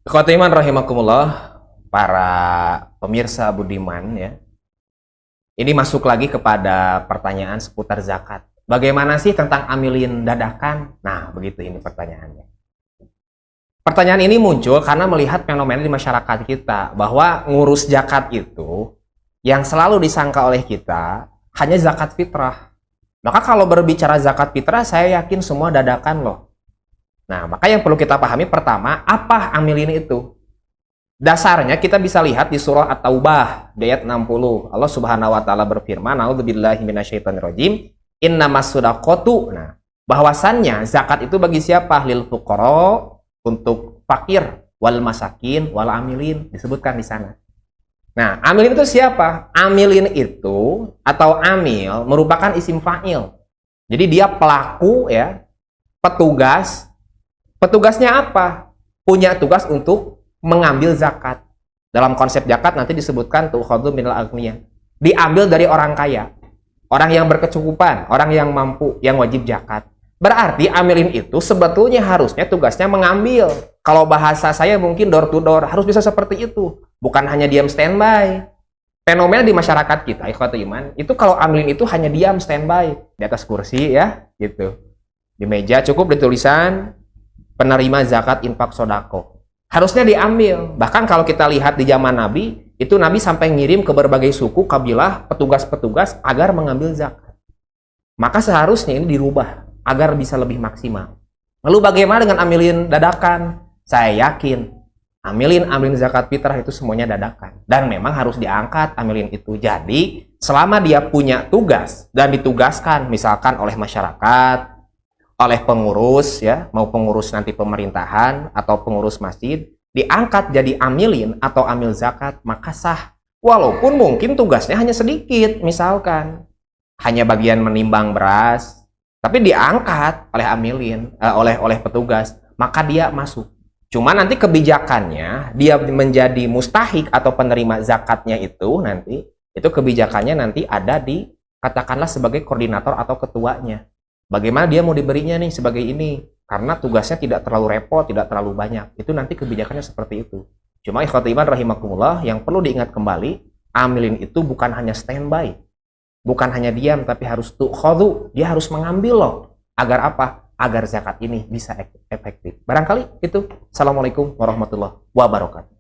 Khotiman rahimakumullah, para pemirsa budiman ya. Ini masuk lagi kepada pertanyaan seputar zakat. Bagaimana sih tentang amilin dadakan? Nah, begitu ini pertanyaannya. Pertanyaan ini muncul karena melihat fenomena di masyarakat kita bahwa ngurus zakat itu yang selalu disangka oleh kita hanya zakat fitrah. Maka kalau berbicara zakat fitrah, saya yakin semua dadakan loh. Nah, maka yang perlu kita pahami pertama, apa amilin itu? Dasarnya kita bisa lihat di surah At-Taubah ayat 60. Allah Subhanahu wa taala berfirman, "A'udzubillahi minasyaitonirrajim. Innamas shadaqatu." Nah, bahwasannya zakat itu bagi siapa? Lil fuqara, untuk fakir, wal masakin, wal amilin, disebutkan di sana. Nah, amilin itu siapa? Amilin itu atau amil merupakan isim fa'il. Jadi dia pelaku ya, petugas. Petugasnya apa? Punya tugas untuk mengambil zakat. Dalam konsep zakat nanti disebutkan tu'khadhu minal aghniyah. Diambil dari orang kaya, orang yang berkecukupan, orang yang mampu, yang wajib zakat. Berarti amilin itu sebetulnya harusnya tugasnya mengambil. Kalau bahasa saya mungkin door to door, harus bisa seperti itu. Bukan hanya diam standby. Fenomena di masyarakat kita, ikhwatul iman, itu kalau amilin itu hanya diam standby di atas kursi ya, gitu. Di meja cukup ditulisan penerima zakat infak sodako. Harusnya diambil. Bahkan kalau kita lihat di zaman Nabi, itu Nabi sampai ngirim ke berbagai suku, kabilah, petugas-petugas agar mengambil zakat. Maka seharusnya ini dirubah agar bisa lebih maksimal. Lalu bagaimana dengan amilin dadakan? Saya yakin amilin zakat fitrah itu semuanya dadakan. Dan memang harus diangkat amilin itu. Jadi selama dia punya tugas dan ditugaskan misalkan oleh masyarakat, oleh pengurus ya, mau pengurus nanti pemerintahan atau pengurus masjid, diangkat jadi amilin atau amil zakat, maka sah. Walaupun mungkin tugasnya hanya sedikit, misalkan hanya bagian menimbang beras, tapi diangkat oleh amilin, oleh petugas, maka dia masuk. Cuma nanti kebijakannya, dia menjadi mustahik atau penerima zakatnya itu nanti, itu kebijakannya nanti ada di, katakanlah sebagai koordinator atau ketuanya. Bagaimana dia mau diberinya nih sebagai ini? Karena tugasnya tidak terlalu repot, tidak terlalu banyak. Itu nanti kebijakannya seperti itu. Cuma ikhwatul iman rahimakumullah, yang perlu diingat kembali, amilin itu bukan hanya standby. Bukan hanya diam, tapi harus tu'khadhu. Dia harus mengambil loh. Agar apa? Agar zakat ini bisa efektif. Barangkali itu. Assalamualaikum warahmatullahi wabarakatuh.